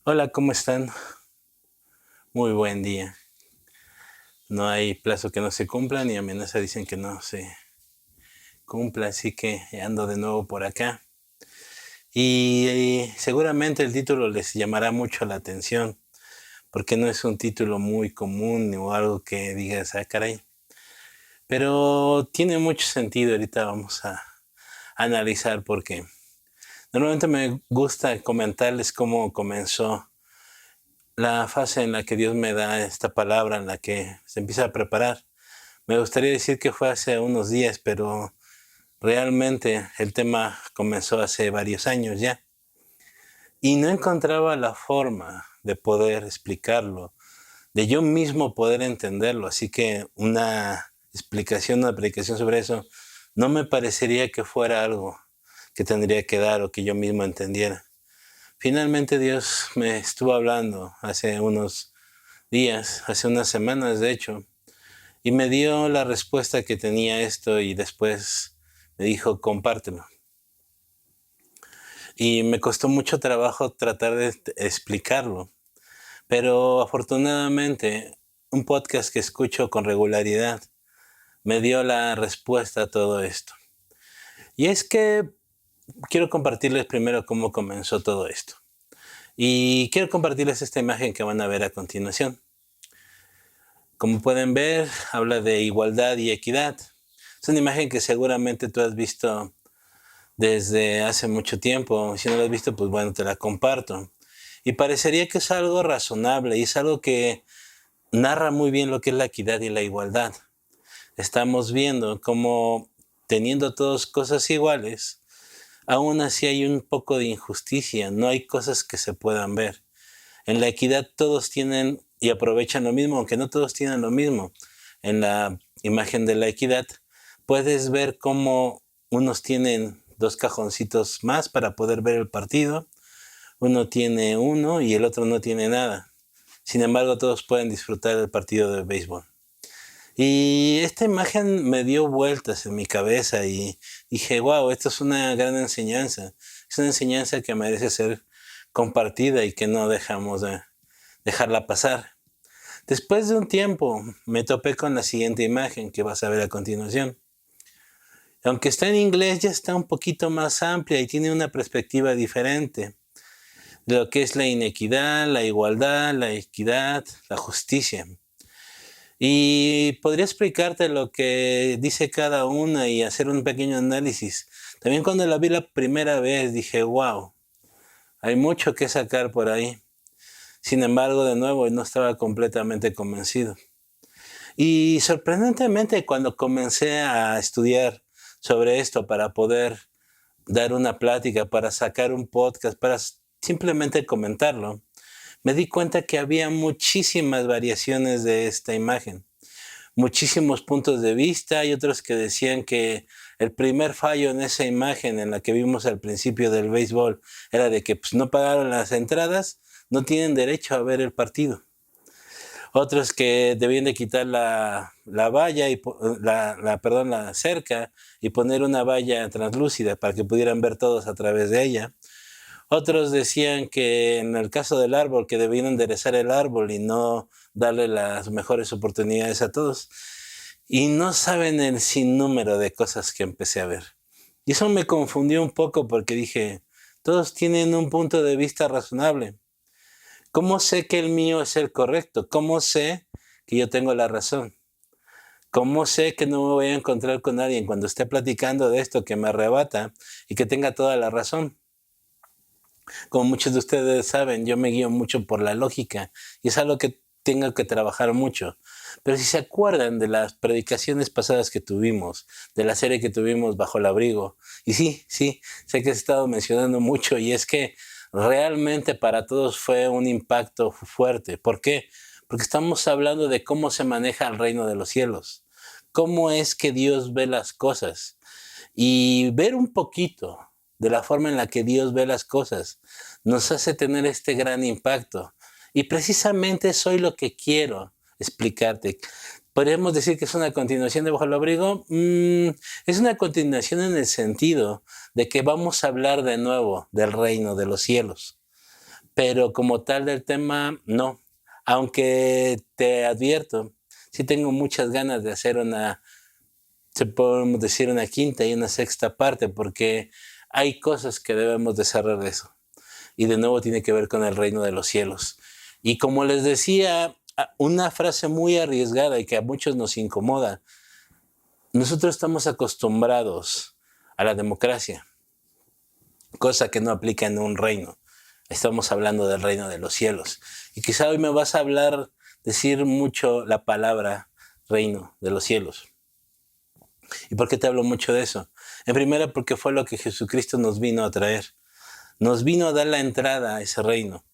Hola, ¿cómo están? Muy buen día. No hay plazo que no se cumpla, ni amenaza dicen que no se cumpla, así que ando de nuevo por acá. Y seguramente el título les llamará mucho la atención, porque no es un título muy común o algo que digas, ah, caray. Pero tiene mucho sentido, ahorita vamos a analizar por qué. Normalmente me gusta comentarles cómo comenzó la fase en la que Dios me da esta palabra, en la que se empieza a preparar. Me gustaría decir que fue hace unos días, pero realmente el tema comenzó hace varios años ya. Y no encontraba la forma de poder explicarlo, de yo mismo poder entenderlo. Así que una explicación, una predicación sobre eso, no me parecería que fuera algo que tendría que dar o que yo mismo entendiera. Finalmente Dios me estuvo hablando hace unos días, hace unas semanas de hecho, y me dio la respuesta que tenía esto y después me dijo, compártelo. Y me costó mucho trabajo tratar de explicarlo, pero afortunadamente un podcast que escucho con regularidad me dio la respuesta a todo esto. Y es que quiero compartirles primero cómo comenzó todo esto. Y quiero compartirles esta imagen que van a ver a continuación. Como pueden ver, habla de igualdad y equidad. Es una imagen que seguramente tú has visto desde hace mucho tiempo. Si no lo has visto, pues bueno, te la comparto. Y parecería que es algo razonable y es algo que narra muy bien lo que es la equidad y la igualdad. Estamos viendo cómo teniendo todas cosas iguales, aún así hay un poco de injusticia, no hay cosas que se puedan ver. En la equidad todos tienen y aprovechan lo mismo, aunque no todos tienen lo mismo. En la imagen de la equidad puedes ver cómo unos tienen dos cajoncitos más para poder ver el partido, uno tiene uno y el otro no tiene nada. Sin embargo, todos pueden disfrutar del partido de béisbol. Y esta imagen me dio vueltas en mi cabeza y dije, wow, esto es una gran enseñanza. Es una enseñanza que merece ser compartida y que no dejamos de dejarla pasar. Después de un tiempo me topé con la siguiente imagen que vas a ver a continuación. Aunque está en inglés, ya está un poquito más amplia y tiene una perspectiva diferente de lo que es la inequidad, la igualdad, la equidad, la justicia. Y podría explicarte lo que dice cada una y hacer un pequeño análisis. También cuando la vi la primera vez dije, wow, hay mucho que sacar por ahí. Sin embargo, de nuevo, no estaba completamente convencido. Y sorprendentemente, cuando comencé a estudiar sobre esto para poder dar una plática, para sacar un podcast, para simplemente comentarlo, me di cuenta que había muchísimas variaciones de esta imagen, muchísimos puntos de vista y otros que decían que el primer fallo en esa imagen en la que vimos al principio del béisbol era de que pues, no pagaron las entradas, no tienen derecho a ver el partido. Otros que debían de quitar la valla y perdón, la cerca y poner una valla translúcida para que pudieran ver todos a través de ella. Otros decían que en el caso del árbol, que debían enderezar el árbol y no darle las mejores oportunidades a todos. Y no saben el sinnúmero de cosas que empecé a ver. Y eso me confundió un poco porque dije, todos tienen un punto de vista razonable. ¿Cómo sé que el mío es el correcto? ¿Cómo sé que yo tengo la razón? ¿Cómo sé que no me voy a encontrar con alguien cuando esté platicando de esto que me arrebata y que tenga toda la razón? Como muchos de ustedes saben, yo me guío mucho por la lógica y es algo que tengo que trabajar mucho. Pero si se acuerdan de las predicaciones pasadas que tuvimos, de la serie que tuvimos bajo el abrigo, y sí, sé que he estado mencionando mucho y es que realmente para todos fue un impacto fuerte. ¿Por qué? Porque estamos hablando de cómo se maneja el reino de los cielos, cómo es que Dios ve las cosas y ver un poquito de la forma en la que Dios ve las cosas nos hace tener este gran impacto. Y precisamente soy lo que quiero explicarte. ¿Podríamos decir que es una continuación de Bajo el Abrigo? Es una continuación en el sentido de que vamos a hablar de nuevo del reino de los cielos. pero como tal del tema, no. Aunque te advierto, sí tengo muchas ganas de hacer se podemos decir una quinta y una sexta parte, porque hay cosas que debemos de cerrar de eso. Y de nuevo tiene que ver con el reino de los cielos. Y como les decía, una frase muy arriesgada y que a muchos nos incomoda, nosotros estamos acostumbrados a la democracia, cosa que no aplica en un reino. Estamos hablando del reino de los cielos. Y quizá hoy me vas a decir mucho la palabra reino de los cielos. ¿Y por qué te hablo mucho de eso? En primera, porque fue lo que Jesucristo nos vino a traer. Nos vino a dar la entrada a ese reino.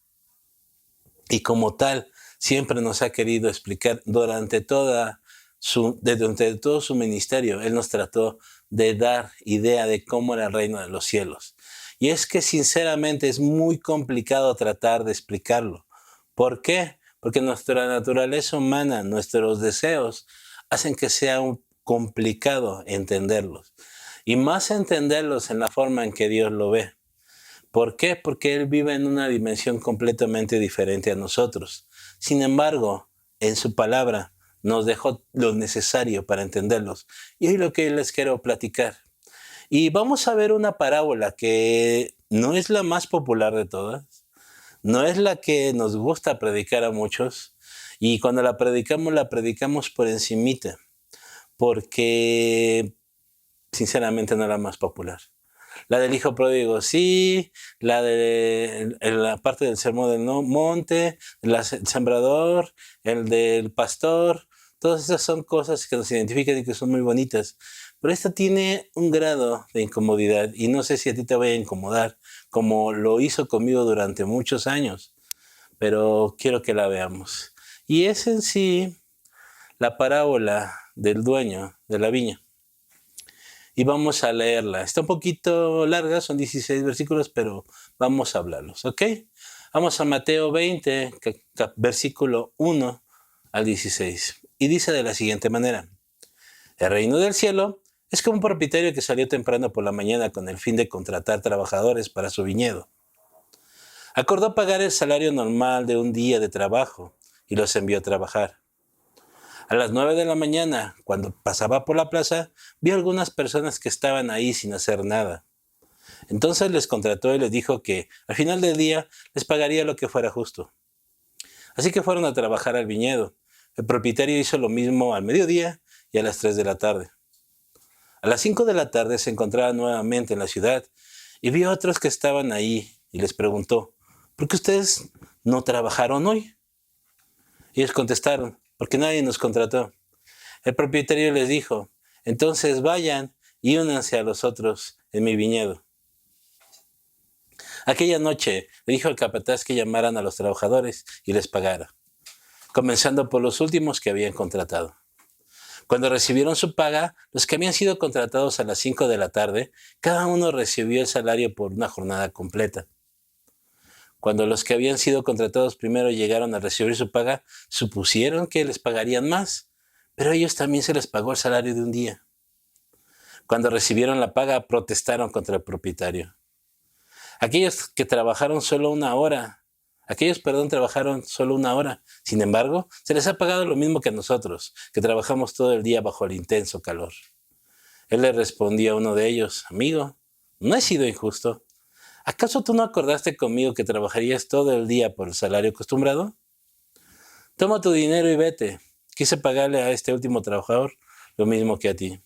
Y como tal, siempre nos ha querido explicar durante todo su ministerio. Él nos trató de dar idea de cómo era el reino de los cielos. Y es que sinceramente es muy complicado tratar de explicarlo. ¿Por qué? Porque nuestra naturaleza humana, nuestros deseos, hacen que sea complicado entenderlos. Y más entenderlos en la forma en que Dios lo ve. ¿Por qué? Porque Él vive en una dimensión completamente diferente a nosotros. Sin embargo, en su palabra nos dejó lo necesario para entenderlos. Y hoy lo que les quiero platicar. Y vamos a ver una parábola que no es la más popular de todas, no es la que nos gusta predicar a muchos, y cuando la predicamos por encimita, porque sinceramente no es la más popular. La del hijo pródigo sí, la de la parte del sermón del monte, el sembrador, el del pastor, todas esas son cosas que nos identifican y que son muy bonitas. Pero esta tiene un grado de incomodidad y no sé si a ti te vaya a incomodar, como lo hizo conmigo durante muchos años, pero quiero que la veamos. Y es en sí la parábola del dueño de la viña. Y vamos a leerla. Está un poquito larga, son 16 versículos, pero vamos a hablarlos, ¿ok? Vamos a Mateo 20, versículo 1 al 16. Y dice de la siguiente manera: el reino del cielo es como un propietario que salió temprano por la mañana con el fin de contratar trabajadores para su viñedo. Acordó pagar el salario normal de un día de trabajo y los envió a trabajar. A las 9 de la mañana, cuando pasaba por la plaza, vio algunas personas que estaban ahí sin hacer nada. Entonces les contrató y les dijo que al final del día les pagaría lo que fuera justo. Así que fueron a trabajar al viñedo. El propietario hizo lo mismo al mediodía y a las 3 de la tarde. A las 5 de la tarde se encontraba nuevamente en la ciudad y vio a otros que estaban ahí y les preguntó: ¿por qué ustedes no trabajaron hoy? Ellos contestaron: porque nadie nos contrató. El propietario les dijo: entonces vayan y únanse a los otros en mi viñedo. Aquella noche le dijo al capataz que llamaran a los trabajadores y les pagara, comenzando por los últimos que habían contratado. Cuando recibieron su paga, los que habían sido contratados a las 5 de la tarde, cada uno recibió el salario por una jornada completa. Cuando los que habían sido contratados primero llegaron a recibir su paga, supusieron que les pagarían más, pero a ellos también se les pagó el salario de un día. Cuando recibieron la paga, protestaron contra el propietario. Aquellos trabajaron solo una hora. Trabajaron solo una hora. Sin embargo, se les ha pagado lo mismo que a nosotros, que trabajamos todo el día bajo el intenso calor. Él le respondió a uno de ellos: amigo, no he sido injusto. ¿Acaso tú no acordaste conmigo que trabajarías todo el día por el salario acostumbrado? Toma tu dinero y vete. Quise pagarle a este último trabajador lo mismo que a ti.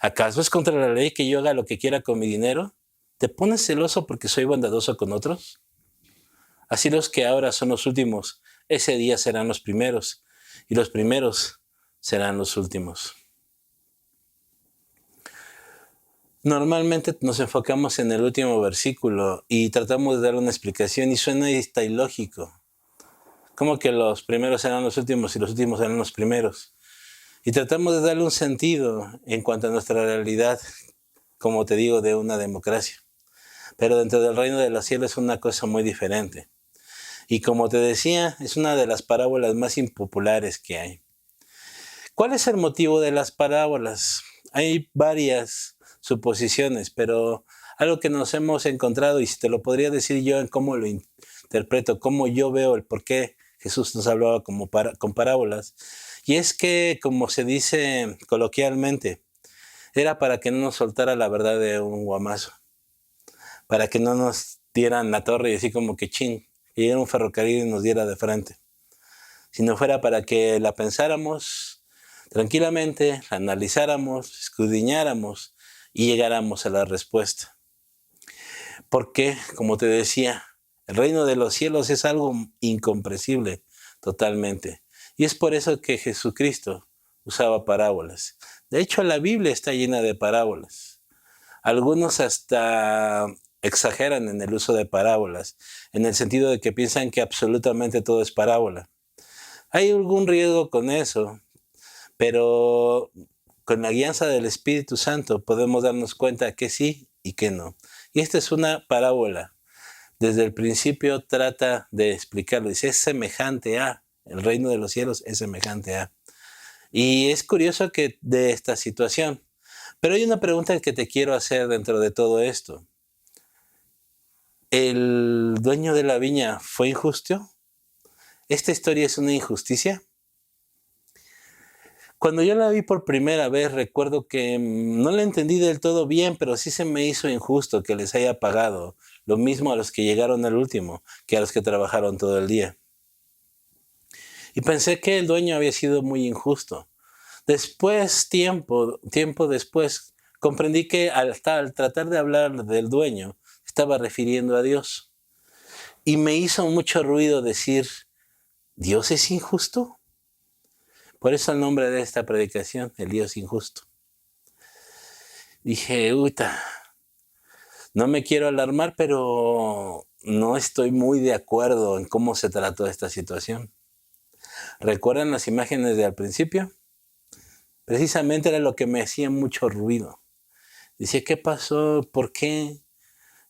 ¿Acaso es contra la ley que yo haga lo que quiera con mi dinero? ¿Te pones celoso porque soy bondadoso con otros? Así los que ahora son los últimos, ese día serán los primeros, y los primeros serán los últimos. Normalmente nos enfocamos en el último versículo y tratamos de dar una explicación y suena hasta ilógico. Como que los primeros serán los últimos y los últimos serán los primeros. Y tratamos de darle un sentido en cuanto a nuestra realidad, como te digo, de una democracia. Pero dentro del reino de los cielos es una cosa muy diferente. Y como te decía, es una de las parábolas más impopulares que hay. ¿Cuál es el motivo de las parábolas? Hay varias suposiciones, pero algo que nos hemos encontrado, y si te lo podría decir yo en cómo lo interpreto, cómo yo veo el por qué Jesús nos hablaba con parábolas. Y es que, como se dice coloquialmente, era para que no nos soltara la verdad de un guamazo, para que no nos dieran la torre y así como que chin, y llegara un ferrocarril y nos diera de frente, sino fuera para que la pensáramos tranquilamente, la analizáramos, escudriñáramos y llegáramos a la respuesta. Porque, como te decía, el reino de los cielos es algo incomprensible totalmente. Y es por eso que Jesucristo usaba parábolas. De hecho, la Biblia está llena de parábolas. Algunos hasta exageran en el uso de parábolas, en el sentido de que piensan que absolutamente todo es parábola. Hay algún riesgo con eso, pero con la guianza del Espíritu Santo podemos darnos cuenta que sí y que no. Y esta es una parábola. Desde el principio trata de explicarlo. Dice, es semejante a, el reino de los cielos es semejante a. Y es curioso que de esta situación. Pero hay una pregunta que te quiero hacer dentro de todo esto. ¿El dueño de la viña fue injusto? ¿Esta historia es una injusticia? Cuando yo la vi por primera vez, recuerdo que no la entendí del todo bien, pero sí se me hizo injusto que les haya pagado lo mismo a los que llegaron al último que a los que trabajaron todo el día. Y pensé que el dueño había sido muy injusto. Después, tiempo después, comprendí que al tratar de hablar del dueño, estaba refiriendo a Dios. Y me hizo mucho ruido decir, ¿Dios es injusto? Por eso el nombre de esta predicación, el Dios injusto. Dije, no me quiero alarmar, pero no estoy muy de acuerdo en cómo se trató esta situación. ¿Recuerdan las imágenes de al principio? Precisamente era lo que me hacía mucho ruido. Decía, ¿qué pasó? ¿Por qué?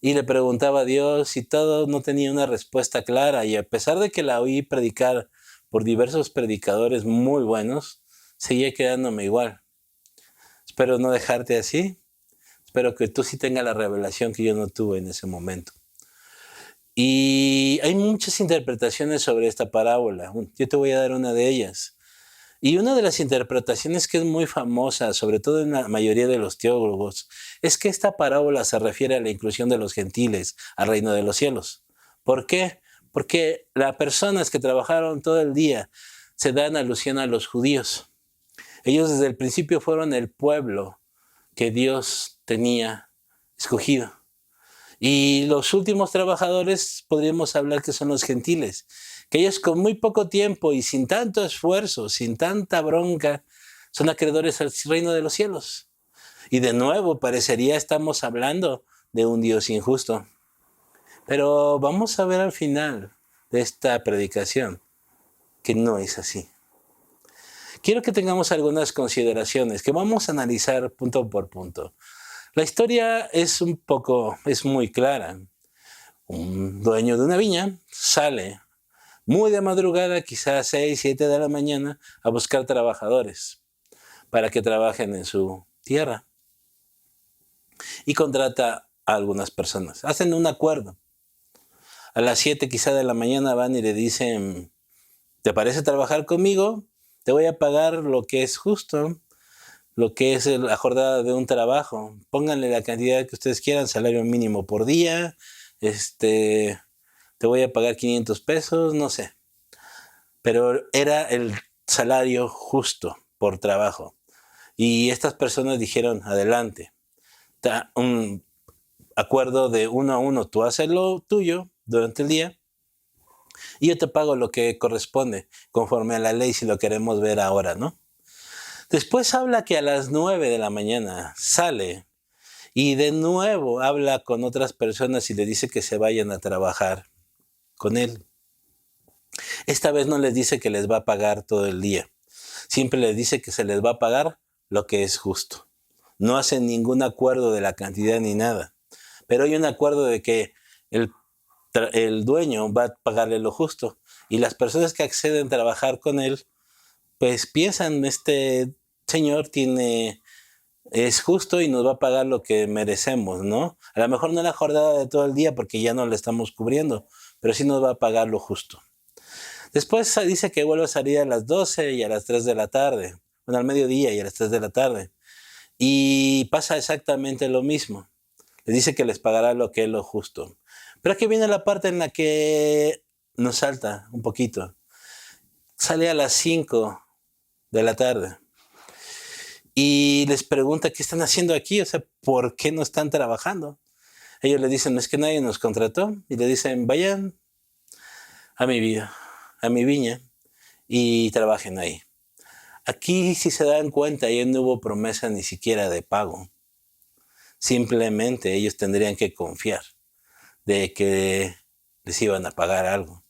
Y le preguntaba a Dios y todo no tenía una respuesta clara. Y a pesar de que la oí predicar por diversos predicadores muy buenos, seguía quedándome igual. Espero no dejarte así. Espero que tú sí tengas la revelación que yo no tuve en ese momento. Y hay muchas interpretaciones sobre esta parábola. Yo te voy a dar una de ellas. Y una de las interpretaciones que es muy famosa, sobre todo en la mayoría de los teólogos, es que esta parábola se refiere a la inclusión de los gentiles al reino de los cielos. ¿Por qué? Porque las personas que trabajaron todo el día se dan alusión a los judíos. Ellos desde el principio fueron el pueblo que Dios tenía escogido. Y los últimos trabajadores podríamos hablar que son los gentiles, que ellos con muy poco tiempo y sin tanto esfuerzo, sin tanta bronca, son acreedores al reino de los cielos. Y de nuevo parecería estamos hablando de un Dios injusto. Pero vamos a ver al final de esta predicación que no es así. Quiero que tengamos algunas consideraciones que vamos a analizar punto por punto. La historia es muy clara. Un dueño de una viña sale muy de madrugada, quizás 6, 7 de la mañana, a buscar trabajadores para que trabajen en su tierra. Y contrata a algunas personas. Hacen un acuerdo. A las 7 quizás de la mañana van y le dicen, ¿te parece trabajar conmigo? Te voy a pagar lo que es justo, lo que es la jornada de un trabajo. Pónganle la cantidad que ustedes quieran, salario mínimo por día, te voy a pagar 500 pesos, no sé. Pero era el salario justo por trabajo. Y estas personas dijeron, adelante. Un acuerdo de 1 a 1, tú haces lo tuyo durante el día y yo te pago lo que corresponde, conforme a la ley, si lo queremos ver ahora, ¿no? Después habla que a las 9 de la mañana sale y de nuevo habla con otras personas y le dice que se vayan a trabajar con él. Esta vez no les dice que les va a pagar todo el día. Siempre les dice que se les va a pagar lo que es justo. No hacen ningún acuerdo de la cantidad ni nada. Pero hay un acuerdo de que el dueño va a pagarle lo justo. Y las personas que acceden a trabajar con él, pues piensan, este señor es justo y nos va a pagar lo que merecemos, ¿no? A lo mejor no la jornada de todo el día porque ya no le estamos cubriendo, pero sí nos va a pagar lo justo. Después dice que vuelve a salir a las 12 y a las 3 de la tarde. Bueno, al mediodía y a las 3 de la tarde. Y pasa exactamente lo mismo. Les dice que les pagará lo que es lo justo. Pero aquí viene la parte en la que nos salta un poquito. Sale a las 5 de la tarde. Y les pregunta qué están haciendo aquí, o sea, ¿por qué no están trabajando? Ellos le dicen, es que nadie nos contrató. Y le dicen, vayan a mi vida, a mi viña y trabajen ahí. Aquí, si se dan cuenta, ya no hubo promesa ni siquiera de pago. Simplemente ellos tendrían que confiar de que les iban a pagar algo.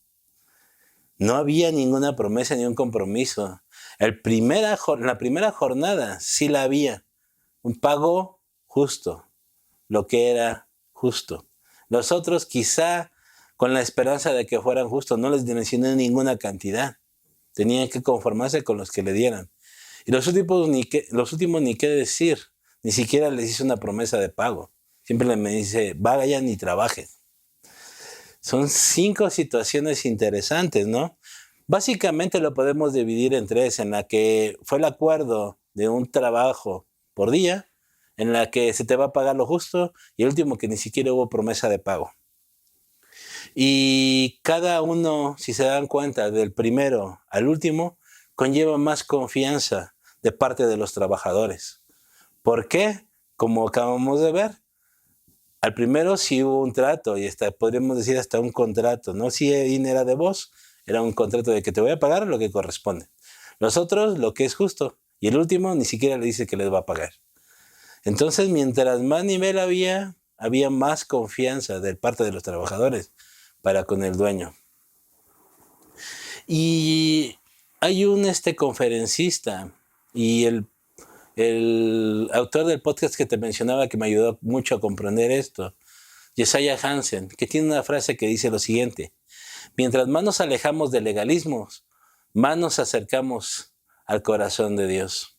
No había ninguna promesa ni un compromiso. La primera jornada sí la había. Un pago justo, lo que era justo. Los otros quizá con la esperanza de que fueran justos, no les mencioné ninguna cantidad. Tenían que conformarse con los que le dieran. Y los últimos ni qué decir. Ni siquiera les hice una promesa de pago. Siempre me dice, vayan y trabajen. Son 5 situaciones interesantes, ¿no? Básicamente lo podemos dividir en 3, en la que fue el acuerdo de un trabajo por día, en la que se te va a pagar lo justo, y el último que ni siquiera hubo promesa de pago. Y cada uno, si se dan cuenta, del primero al último, conlleva más confianza de parte de los trabajadores. ¿Por qué? Como acabamos de ver, al primero sí hubo un trato, y podríamos decir hasta un contrato, no si era de vos, era un contrato de que te voy a pagar lo que corresponde. Los otros, lo que es justo. Y el último ni siquiera le dice que les va a pagar. Entonces, mientras más nivel había más confianza de parte de los trabajadores para con el dueño. Y hay un conferencista y el autor del podcast que te mencionaba que me ayudó mucho a comprender esto, Josiah Hansen, que tiene una frase que dice lo siguiente: mientras más nos alejamos de legalismos, más nos acercamos al corazón de Dios.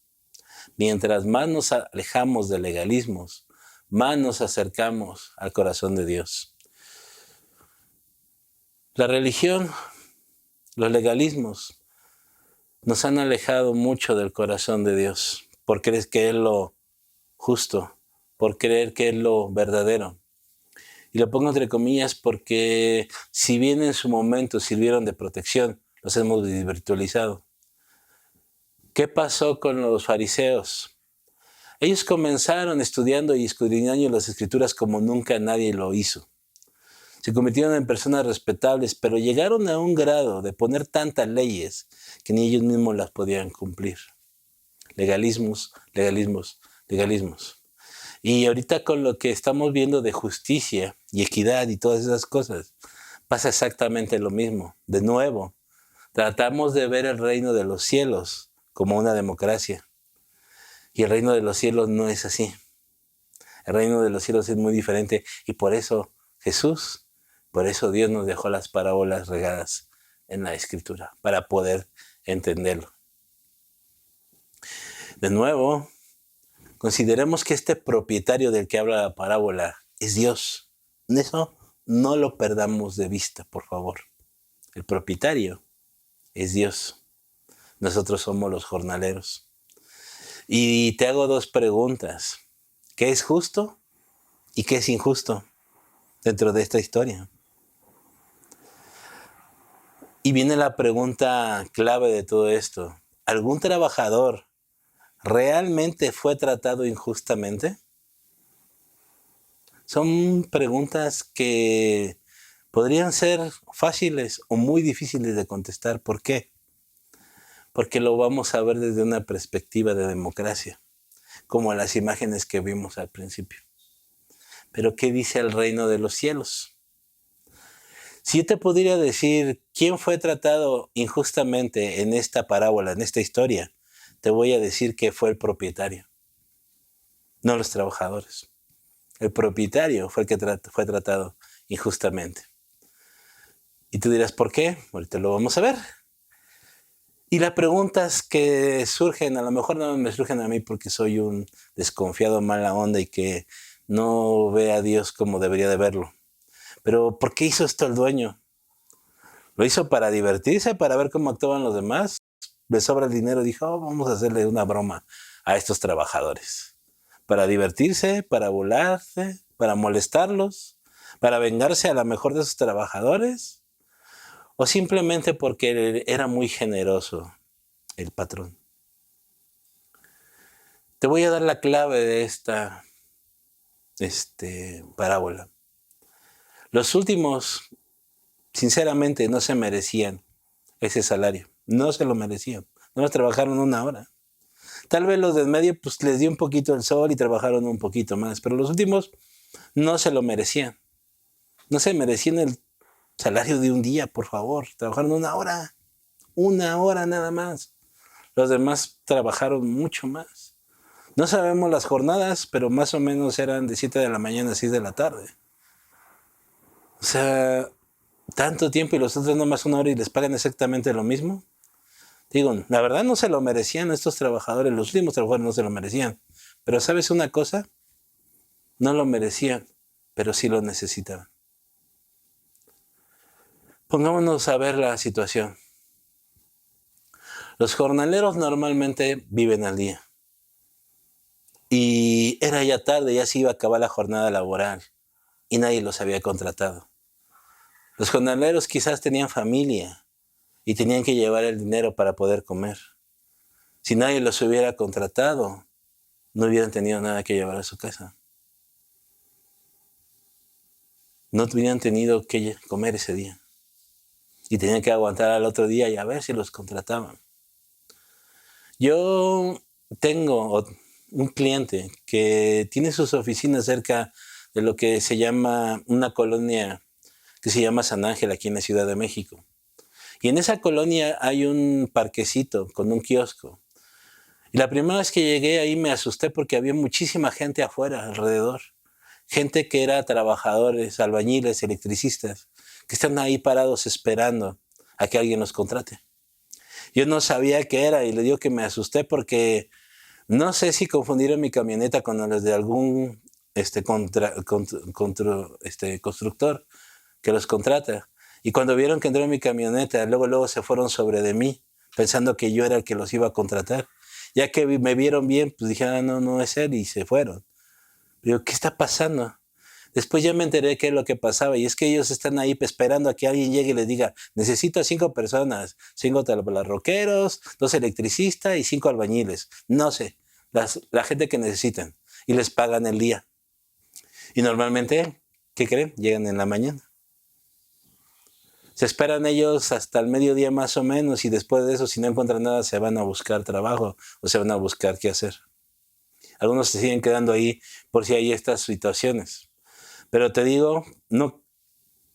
Mientras más nos alejamos de legalismos, más nos acercamos al corazón de Dios. La religión, los legalismos, nos han alejado mucho del corazón de Dios, por creer que es lo justo, por creer que es lo verdadero. Y lo pongo entre comillas porque si bien en su momento sirvieron de protección, los hemos virtualizado. ¿Qué pasó con los fariseos? Ellos comenzaron estudiando y escudriñando las escrituras como nunca nadie lo hizo. Se convirtieron en personas respetables, pero llegaron a un grado de poner tantas leyes que ni ellos mismos las podían cumplir. Legalismos, legalismos, legalismos. Y ahorita con lo que estamos viendo de justicia y equidad y todas esas cosas, pasa exactamente lo mismo. De nuevo, tratamos de ver el reino de los cielos como una democracia. Y el reino de los cielos no es así. El reino de los cielos es muy diferente. Y por eso Dios nos dejó las parábolas regadas en la Escritura, para poder entenderlo. De nuevo, consideremos que este propietario del que habla la parábola es Dios. Eso no lo perdamos de vista, por favor. El propietario es Dios. Nosotros somos los jornaleros. Y te hago 2 preguntas. ¿Qué es justo y qué es injusto dentro de esta historia? Y viene la pregunta clave de todo esto. ¿Algún trabajador realmente fue tratado injustamente? Son preguntas que podrían ser fáciles o muy difíciles de contestar. ¿Por qué? Porque lo vamos a ver desde una perspectiva de democracia, como las imágenes que vimos al principio. Pero ¿qué dice el reino de los cielos? Si yo te pudiera decir quién fue tratado injustamente en esta parábola, en esta historia, te voy a decir que fue el propietario, no los trabajadores. El propietario fue el que fue tratado injustamente. Y tú dirás, ¿por qué? Ahorita lo vamos a ver. Y las preguntas que surgen, a lo mejor no me surgen a mí porque soy un desconfiado mala onda y que no ve a Dios como debería de verlo. Pero ¿por qué hizo esto el dueño? Lo hizo para divertirse, para ver cómo actuaban los demás. Le sobra el dinero, dijo, vamos a hacerle una broma a estos trabajadores. Para divertirse, para burlarse, para molestarlos, para vengarse a la mejor de esos trabajadores, o simplemente porque era muy generoso el patrón. Te voy a dar la clave de esta parábola. Los últimos, sinceramente, no se merecían ese salario. No se lo merecían. No trabajaron una hora. Tal vez los del medio pues les dio un poquito el sol y trabajaron un poquito más, pero los últimos no se lo merecían. No se merecían el salario de un día, por favor. Trabajaron una hora nada más. Los demás trabajaron mucho más. No sabemos las jornadas, pero más o menos eran de 7 de la mañana a 6 de la tarde. O sea, tanto tiempo y los otros nomás una hora y les pagan exactamente lo mismo. Digo, la verdad no se lo merecían estos trabajadores, los últimos trabajadores no se lo merecían. Pero ¿sabes una cosa? No lo merecían, pero sí lo necesitaban. Pongámonos a ver la situación. Los jornaleros normalmente viven al día. Y era ya tarde, ya se iba a acabar la jornada laboral. Y nadie los había contratado. Los jornaleros quizás tenían familia y tenían que llevar el dinero para poder comer. Si nadie los hubiera contratado, no hubieran tenido nada que llevar a su casa. No hubieran tenido que comer ese día. Y tenían que aguantar al otro día y a ver si los contrataban. Yo tengo un cliente que tiene sus oficinas cerca de lo que se llama una colonia que se llama San Ángel aquí en la Ciudad de México. Y en esa colonia hay un parquecito con un kiosco. Y la primera vez que llegué ahí me asusté porque había muchísima gente afuera, alrededor. Gente que era trabajadores, albañiles, electricistas, que están ahí parados esperando a que alguien los contrate. Yo no sabía qué era y le digo que me asusté porque no sé si confundieron mi camioneta con los de algún constructor que los contrata. Y cuando vieron que entró en mi camioneta, luego se fueron sobre de mí, pensando que yo era el que los iba a contratar. Ya que me vieron bien, pues dije, no es él, y se fueron. Digo, ¿qué está pasando? Después ya me enteré qué es lo que pasaba, y es que ellos están ahí esperando a que alguien llegue y les diga, necesito a 5 personas, 5 tablarroqueros, 2 electricistas y 5 albañiles. No sé, la gente que necesitan. Y les pagan el día. Y normalmente, ¿qué creen? Llegan en la mañana. Se esperan ellos hasta el mediodía más o menos y después de eso, si no encuentran nada, se van a buscar trabajo o se van a buscar qué hacer. Algunos se siguen quedando ahí por si hay estas situaciones. Pero te digo, no,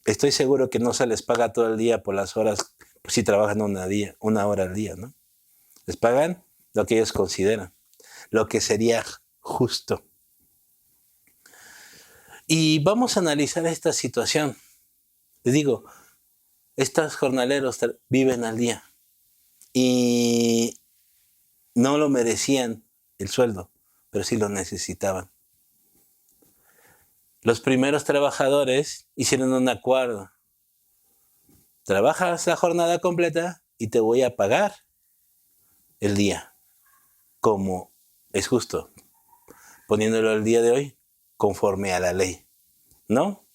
estoy seguro que no se les paga todo el día por las horas, si trabajan una hora al día, ¿no? Les pagan lo que ellos consideran, lo que sería justo. Y vamos a analizar esta situación. Les digo, estos jornaleros viven al día y no lo merecían el sueldo, pero sí lo necesitaban. Los primeros trabajadores hicieron un acuerdo. Trabajas la jornada completa y te voy a pagar el día, como es justo, poniéndolo al día de hoy, conforme a la ley, ¿no?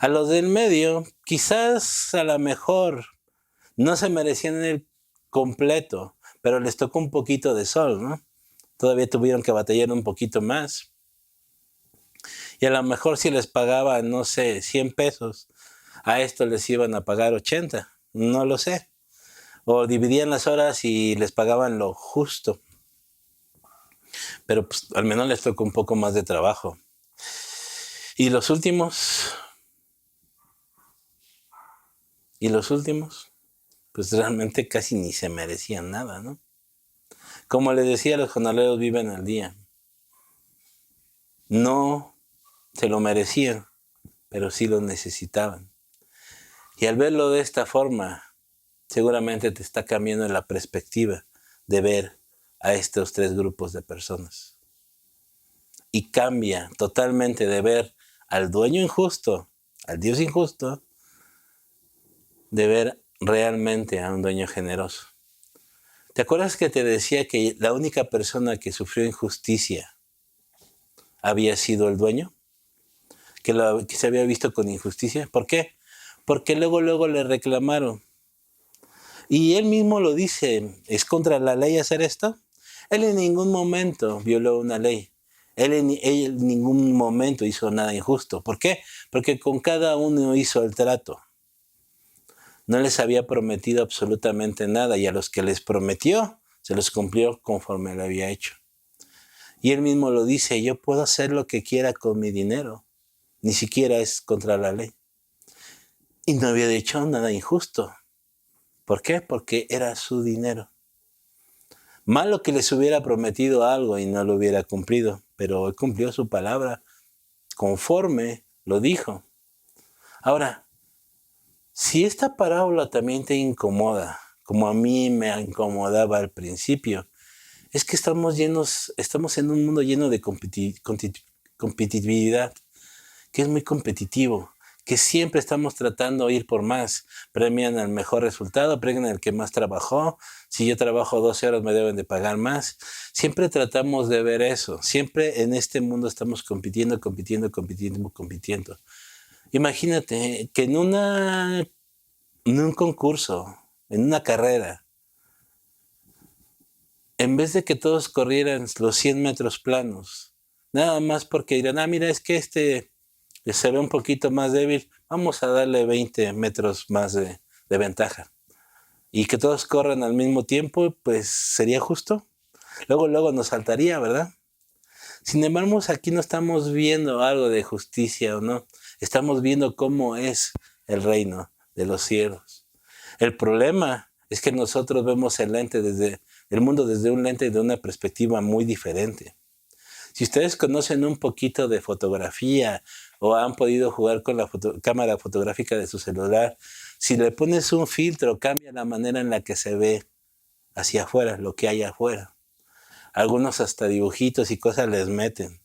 A los del medio, quizás a lo mejor no se merecían el completo, pero les tocó un poquito de sol, ¿no? Todavía tuvieron que batallar un poquito más. Y a lo mejor si les pagaban, no sé, 100 pesos, a esto les iban a pagar 80, no lo sé. O dividían las horas y les pagaban lo justo. Pero pues, al menos les tocó un poco más de trabajo. Y los últimos, pues realmente casi ni se merecían nada, ¿no? Como les decía, los jornaleros viven al día. No se lo merecían, pero sí lo necesitaban. Y al verlo de esta forma, seguramente te está cambiando la perspectiva de ver a estos 3 grupos de personas. Y cambia totalmente de ver al dueño injusto, al Dios injusto, de ver realmente a un dueño generoso. ¿Te acuerdas que te decía que la única persona que sufrió injusticia había sido el dueño? Que se había visto con injusticia. ¿Por qué? Porque luego le reclamaron. Y él mismo lo dice, ¿es contra la ley hacer esto? Él en ningún momento violó una ley. Él en ningún momento hizo nada injusto. ¿Por qué? Porque con cada uno hizo el trato. No les había prometido absolutamente nada y a los que les prometió, se los cumplió conforme lo había hecho. Y él mismo lo dice, yo puedo hacer lo que quiera con mi dinero. Ni siquiera es contra la ley. Y no había dicho nada injusto. ¿Por qué? Porque era su dinero. Malo que les hubiera prometido algo y no lo hubiera cumplido, pero él cumplió su palabra conforme lo dijo. Ahora, si esta parábola también te incomoda, como a mí me incomodaba al principio, es que estamos en un mundo lleno de competitividad, que es muy competitivo, que siempre estamos tratando de ir por más. Premian al mejor resultado, premian al que más trabajó. Si yo trabajo 12 horas me deben de pagar más. Siempre tratamos de ver eso. Siempre en este mundo estamos compitiendo. Imagínate que en un concurso, en una carrera, en vez de que todos corrieran los 100 metros planos, nada más porque dirán, mira, es que se ve un poquito más débil, vamos a darle 20 metros más de ventaja. Y que todos corran al mismo tiempo, pues sería justo. Luego nos saltaría, ¿verdad? Sin embargo, aquí no estamos viendo algo de justicia o no. Estamos viendo cómo es el reino de los cielos. El problema es que nosotros vemos el mundo desde un lente de una perspectiva muy diferente. Si ustedes conocen un poquito de fotografía o han podido jugar con la cámara fotográfica de su celular, si le pones un filtro, cambia la manera en la que se ve hacia afuera, lo que hay afuera. Algunos hasta dibujitos y cosas les meten.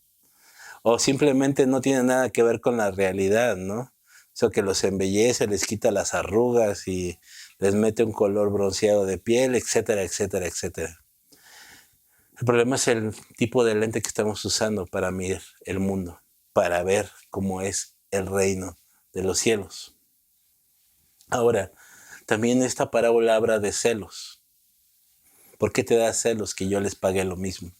O simplemente no tiene nada que ver con la realidad, ¿no? Eso que los embellece, les quita las arrugas y les mete un color bronceado de piel, etcétera, etcétera, etcétera. El problema es el tipo de lente que estamos usando para mirar el mundo, para ver cómo es el reino de los cielos. Ahora, también esta parábola habla de celos. ¿Por qué te da celos que yo les pagué lo mismo?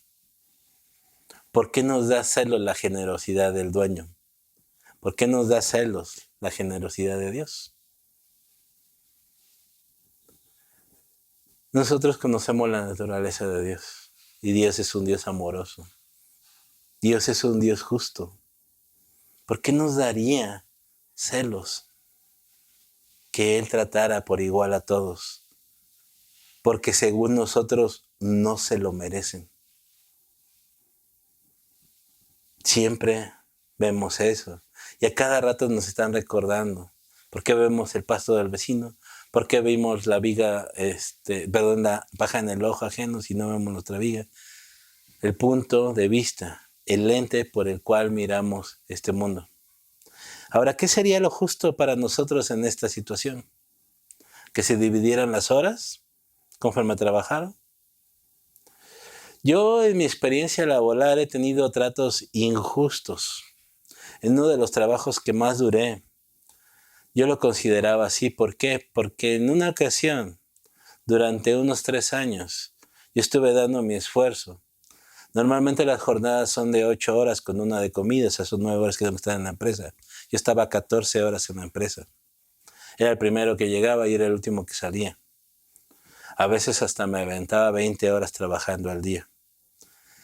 ¿Por qué nos da celos la generosidad del dueño? ¿Por qué nos da celos la generosidad de Dios? Nosotros conocemos la naturaleza de Dios y Dios es un Dios amoroso. Dios es un Dios justo. ¿Por qué nos daría celos que Él tratara por igual a todos? Porque según nosotros no se lo merecen. Siempre vemos eso. Y a cada rato nos están recordando. ¿Por qué vemos el pasto del vecino? ¿Por qué vimos la paja en el ojo ajeno si no vemos nuestra viga? El punto de vista, el lente por el cual miramos este mundo. Ahora, ¿qué sería lo justo para nosotros en esta situación? ¿Que se dividieran las horas conforme trabajaron? Yo en mi experiencia laboral he tenido tratos injustos. En uno de los trabajos que más duré, yo lo consideraba así. ¿Por qué? Porque en una ocasión, durante unos 3 años, yo estuve dando mi esfuerzo. Normalmente las jornadas son de 8 horas con una de comida, esas son 9 horas que tengo que estar en la empresa. Yo estaba 14 horas en la empresa. Era el primero que llegaba y era el último que salía. A veces hasta me aventaba 20 horas trabajando al día.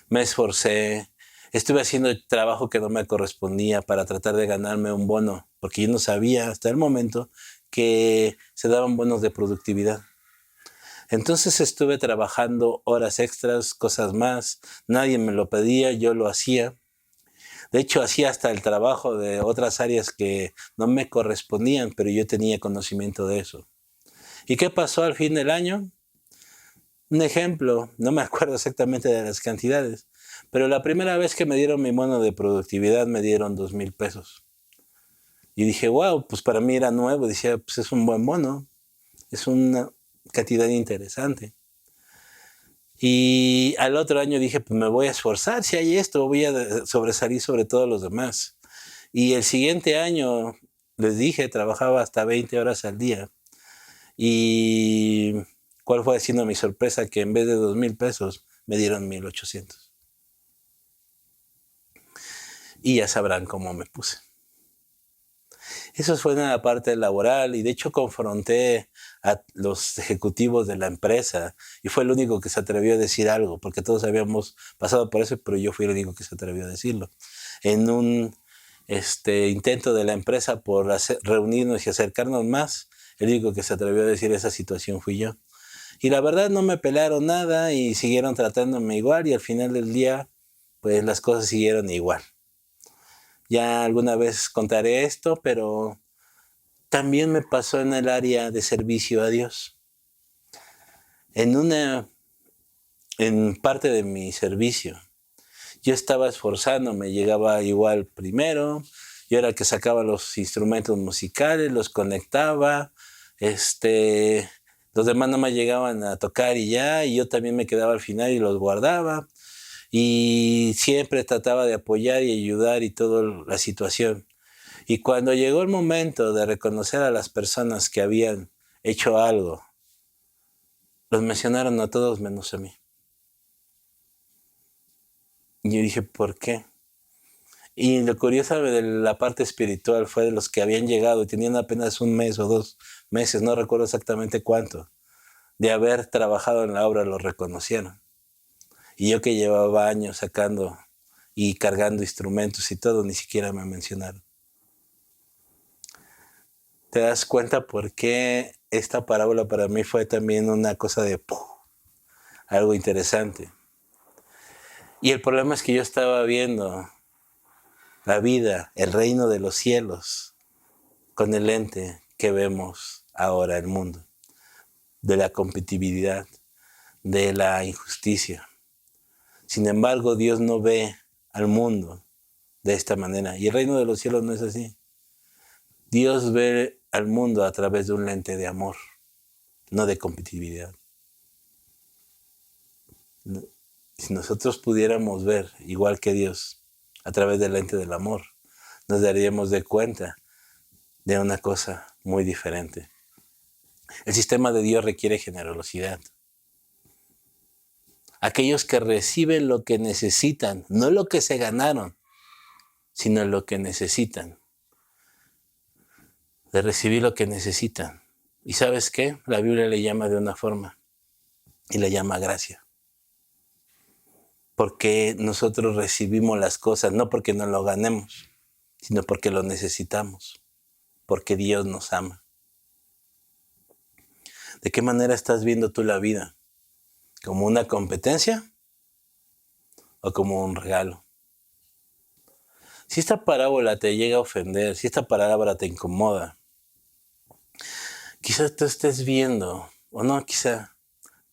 Me esforcé, estuve haciendo trabajo que no me correspondía para tratar de ganarme un bono, porque yo no sabía hasta el momento que se daban bonos de productividad. Entonces estuve trabajando horas extras, cosas más, nadie me lo pedía, yo lo hacía. De hecho, hacía hasta el trabajo de otras áreas que no me correspondían, pero yo tenía conocimiento de eso. ¿Y qué pasó al fin del año? Un ejemplo, no me acuerdo exactamente de las cantidades, pero la primera vez que me dieron mi bono de productividad me dieron 2,000 pesos. Y dije, wow, pues para mí era nuevo, decía, pues es un buen bono. Es una cantidad interesante. Y al otro año dije, pues me voy a esforzar, si hay esto, voy a sobresalir sobre todos los demás. Y el siguiente año, les dije, trabajaba hasta 20 horas al día. Y ¿cuál fue siendo mi sorpresa? Que en vez de 2,000 pesos, me dieron 1,800. Y ya sabrán cómo me puse. Eso fue en la parte laboral y de hecho confronté a los ejecutivos de la empresa y fue el único que se atrevió a decir algo, porque todos habíamos pasado por eso, pero yo fui el único que se atrevió a decirlo. En un intento de la empresa por reunirnos y acercarnos más, el único que se atrevió a decir esa situación fui yo. Y la verdad no me pelaron nada y siguieron tratándome igual y al final del día, pues las cosas siguieron igual. Ya alguna vez contaré esto, pero también me pasó en el área de servicio a Dios. En parte de mi servicio, yo estaba esforzándome, llegaba igual primero, yo era el que sacaba los instrumentos musicales, los conectaba, los demás no me llegaban a tocar y ya, y yo también me quedaba al final y los guardaba. Y siempre trataba de apoyar y ayudar y toda la situación. Y cuando llegó el momento de reconocer a las personas que habían hecho algo, los mencionaron a todos menos a mí. Y yo dije, ¿por qué? Y lo curioso de la parte espiritual fue de los que habían llegado y tenían apenas 1 mes o 2 meses, no recuerdo exactamente cuánto, de haber trabajado en la obra, los reconocieron. Y yo que llevaba años sacando y cargando instrumentos y todo, ni siquiera me mencionaron. ¿Te das cuenta por qué esta parábola para mí fue también una cosa de algo interesante? Y el problema es que yo estaba viendo la vida, el reino de los cielos, con el lente que vemos ahora el mundo, de la competitividad, de la injusticia. Sin embargo, Dios no ve al mundo de esta manera. Y el reino de los cielos no es así. Dios ve al mundo a través de un lente de amor, no de competitividad. Si nosotros pudiéramos ver, igual que Dios, a través del lente del amor, nos daríamos de cuenta de una cosa muy diferente. El sistema de Dios requiere generosidad. Aquellos que reciben lo que necesitan, no lo que se ganaron, sino lo que necesitan. De recibir lo que necesitan. ¿Y sabes qué? La Biblia le llama de una forma y le llama gracia. Porque nosotros recibimos las cosas no porque nos lo ganemos, sino porque lo necesitamos, porque Dios nos ama. ¿De qué manera estás viendo tú la vida? ¿Como una competencia o como un regalo? Si esta parábola te llega a ofender, si esta palabra te incomoda, quizás tú estés viendo, o no, quizá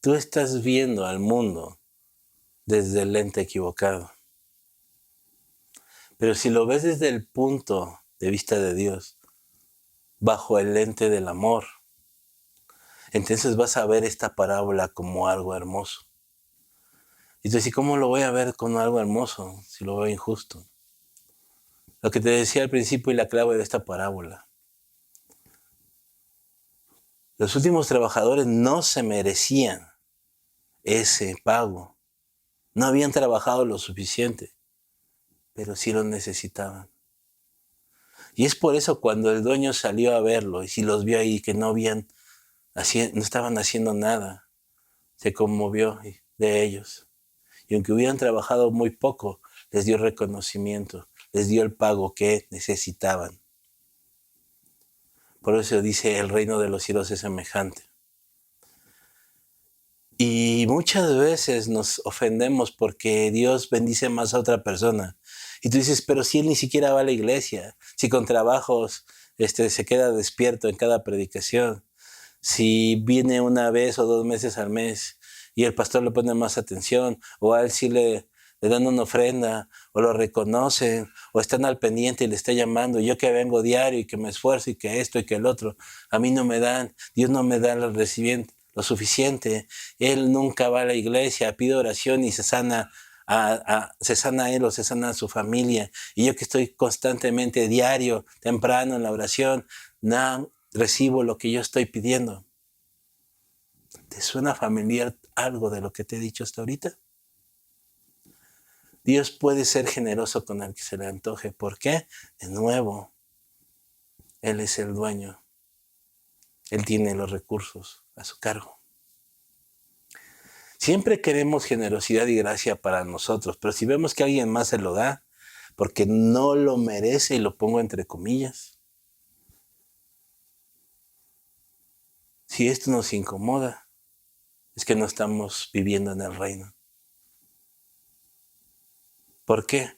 tú estás viendo al mundo desde el lente equivocado. Pero si lo ves desde el punto de vista de Dios, bajo el lente del amor, entonces vas a ver esta parábola como algo hermoso. Y tú dices, ¿cómo lo voy a ver como algo hermoso si lo veo injusto? Lo que te decía al principio y la clave de esta parábola. Los últimos trabajadores no se merecían ese pago. No habían trabajado lo suficiente, pero sí lo necesitaban. Y es por eso cuando el dueño salió a verlo y si los vio ahí que no estaban haciendo nada, se conmovió de ellos. Y aunque hubieran trabajado muy poco, les dio reconocimiento, les dio el pago que necesitaban. Por eso dice, el reino de los cielos es semejante. Y muchas veces nos ofendemos porque Dios bendice más a otra persona. Y tú dices, pero si él ni siquiera va a la iglesia, si con trabajos se queda despierto en cada predicación, si viene 1 vez o 2 veces al mes y el pastor le pone más atención, o a él sí le le dan una ofrenda, o lo reconocen, o están al pendiente y le está llamando. Yo que vengo diario y que me esfuerzo y que esto y que el otro, a mí no me dan, Dios no me da lo suficiente. Él nunca va a la iglesia, pide oración y se sana se sana él o se sana a su familia. Y yo que estoy constantemente, diario, temprano en la oración, no recibo lo que yo estoy pidiendo. ¿Te suena familiar algo de lo que te he dicho hasta ahorita? Dios puede ser generoso con el que se le antoje. ¿Por qué? De nuevo, Él es el dueño. Él tiene los recursos a su cargo. Siempre queremos generosidad y gracia para nosotros, pero si vemos que alguien más se lo da, porque no lo merece, y lo pongo entre comillas, si esto nos incomoda, es que no estamos viviendo en el reino. ¿Por qué?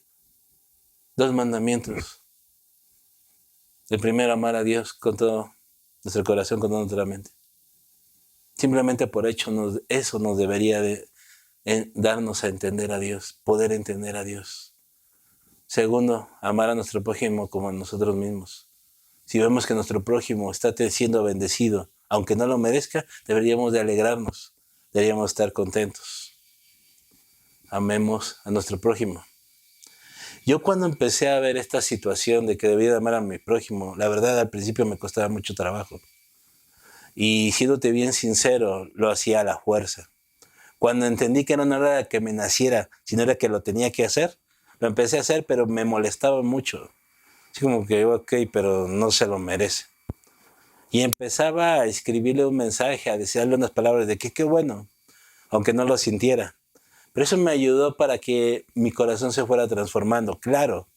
2 mandamientos. El primero, amar a Dios con todo nuestro corazón, con toda nuestra mente. Simplemente por hecho eso nos debería de darnos a entender a Dios, poder entender a Dios. Segundo, amar a nuestro prójimo como a nosotros mismos. Si vemos que nuestro prójimo está siendo bendecido, aunque no lo merezca, deberíamos de alegrarnos, deberíamos estar contentos. Amemos a nuestro prójimo. Yo cuando empecé a ver esta situación de que debía de amar a mi prójimo, la verdad al principio me costaba mucho trabajo. Y siéndote bien sincero, lo hacía a la fuerza. Cuando entendí que no era que me naciera, sino era que lo tenía que hacer, lo empecé a hacer, pero me molestaba mucho. Así como que, ok, pero no se lo merece. Y empezaba a escribirle un mensaje, a decirle unas palabras de que qué bueno, aunque no lo sintiera. Pero eso me ayudó para que mi corazón se fuera transformando. Claro,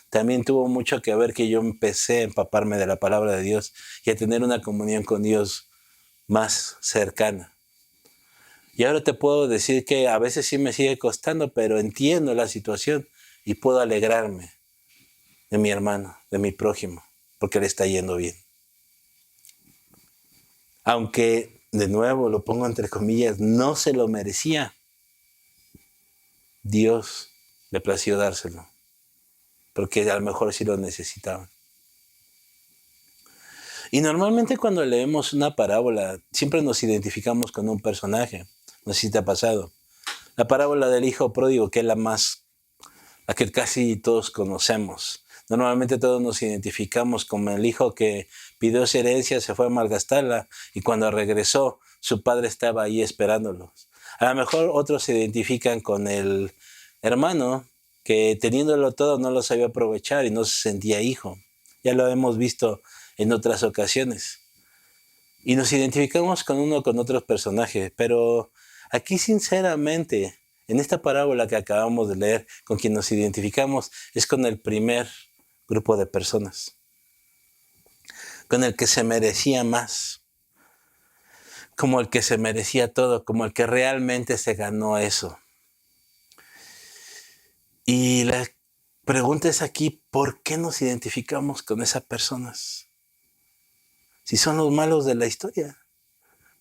también tuvo mucho que ver que yo empecé a empaparme de la palabra de Dios y a tener una comunión con Dios más cercana. Y ahora te puedo decir que a veces sí me sigue costando, pero entiendo la situación y puedo alegrarme de mi hermano, de mi prójimo, porque le está yendo bien. Aunque, de nuevo, lo pongo entre comillas, no se lo merecía, Dios le plació dárselo, porque a lo mejor sí lo necesitaban. Y normalmente cuando leemos una parábola, siempre nos identificamos con un personaje. No sé si te ha pasado. La parábola del hijo pródigo, que es la que casi todos conocemos. Normalmente todos nos identificamos con el hijo que pidió su herencia, se fue a malgastarla y cuando regresó, su padre estaba ahí esperándolos. A lo mejor otros se identifican con el hermano que teniéndolo todo no lo sabía aprovechar y no se sentía hijo. Ya lo hemos visto en otras ocasiones. Y nos identificamos con uno o con otros personajes, pero aquí sinceramente, en esta parábola que acabamos de leer, con quien nos identificamos es con el primer grupo de personas, con el que se merecía más, como el que se merecía todo, como el que realmente se ganó eso. Y la pregunta es aquí, ¿por qué nos identificamos con esas personas? Si son los malos de la historia.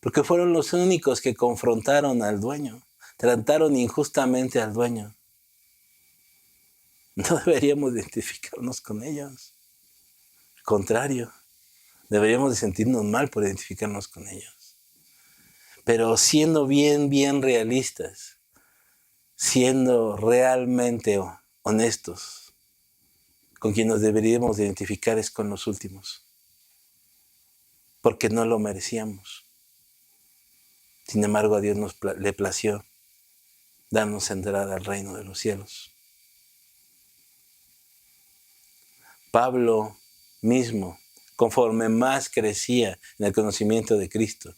Porque fueron los únicos que confrontaron al dueño, trataron injustamente al dueño. No deberíamos identificarnos con ellos. Al contrario, deberíamos de sentirnos mal por identificarnos con ellos. Pero siendo bien realistas, siendo realmente honestos, con quien nos deberíamos identificar es con los últimos, porque no lo merecíamos. Sin embargo, a Dios le plació darnos entrada al reino de los cielos. Pablo mismo, conforme más crecía en el conocimiento de Cristo,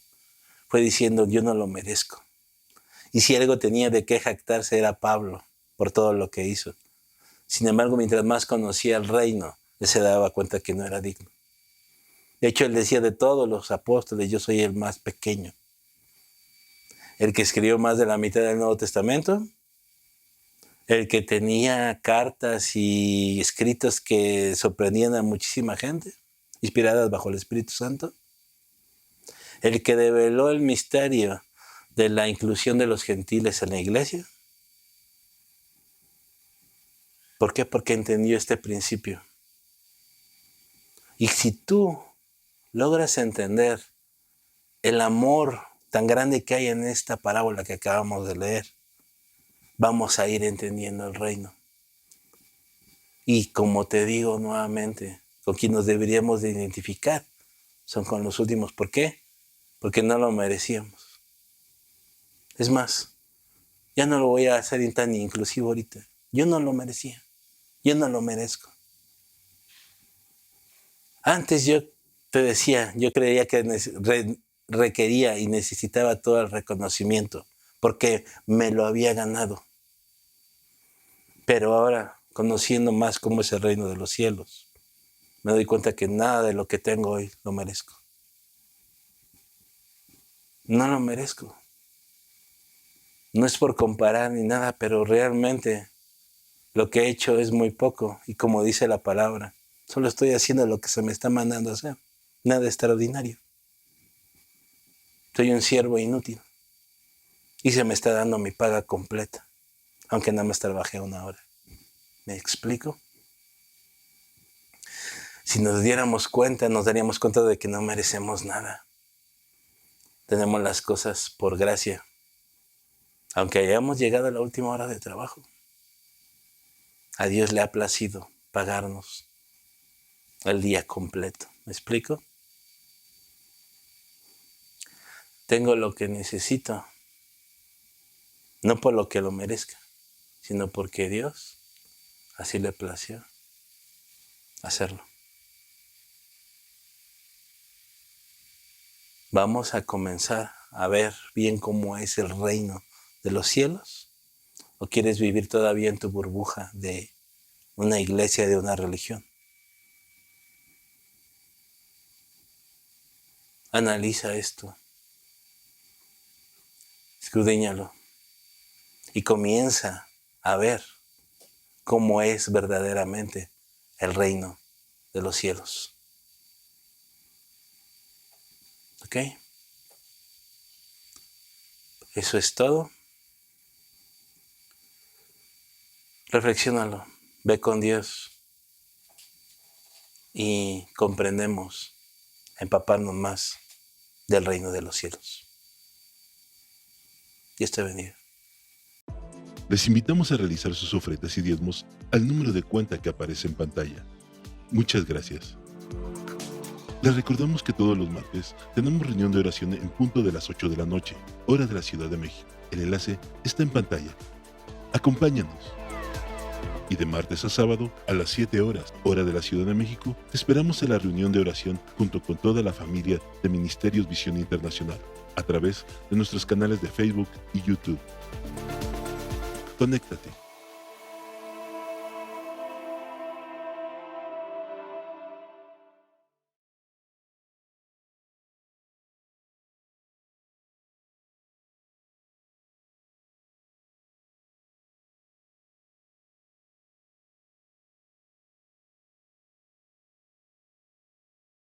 fue diciendo, yo no lo merezco. Y si algo tenía de qué jactarse era Pablo, por todo lo que hizo. Sin embargo, mientras más conocía el reino, él se daba cuenta que no era digno. De hecho, él decía de todos los apóstoles, yo soy el más pequeño. El que escribió más de la mitad del Nuevo Testamento, el que tenía cartas y escritos que sorprendían a muchísima gente, inspiradas bajo el Espíritu Santo, el que develó el misterio de la inclusión de los gentiles en la iglesia, ¿Por qué? Porque entendió este principio. Y si tú logras entender el amor tan grande que hay en esta parábola que acabamos de leer, vamos a ir entendiendo el reino. Y como te digo nuevamente, con quien nos deberíamos de identificar son con los últimos. ¿Por qué? Porque no lo merecíamos. Es más, ya no lo voy a hacer tan inclusivo ahorita. Yo no lo merecía. Yo no lo merezco. Antes yo te decía, yo creía que requería y necesitaba todo el reconocimiento porque me lo había ganado. Pero ahora, conociendo más cómo es el reino de los cielos, me doy cuenta que nada de lo que tengo hoy lo merezco. No lo merezco. No es por comparar ni nada, pero realmente lo que he hecho es muy poco. Y como dice la palabra, solo estoy haciendo lo que se me está mandando a hacer. Nada extraordinario. Soy un siervo inútil. Y se me está dando mi paga completa, aunque nada más trabajé 1 hora. ¿Me explico? Si nos diéramos cuenta, nos daríamos cuenta de que no merecemos nada. Tenemos las cosas por gracia, aunque hayamos llegado a la última hora de trabajo. A Dios le ha placido pagarnos el día completo. ¿Me explico? Tengo lo que necesito, no por lo que lo merezca, sino porque Dios así le plació hacerlo. Vamos a comenzar a ver bien cómo es el reino de los cielos. ¿O quieres vivir todavía en tu burbuja de una iglesia, de una religión? Analiza esto. Escudriñalo. Y comienza a ver cómo es verdaderamente el reino de los cielos. ¿Ok? Eso es todo. Reflexiónalo. Ve con Dios. Y comprendemos, empaparnos más del reino de los cielos. Dios te bendiga. Les invitamos a realizar sus ofrendas y diezmos al número de cuenta que aparece en pantalla. Muchas gracias. Les recordamos que todos los martes tenemos reunión de oración en punto de las 8 de la noche, hora de la Ciudad de México. El enlace está en pantalla. Acompáñanos. Y de martes a sábado, a las 7 horas, hora de la Ciudad de México, te esperamos en la reunión de oración junto con toda la familia de Ministerios Visión Internacional, a través de nuestros canales de Facebook y YouTube. Conéctate.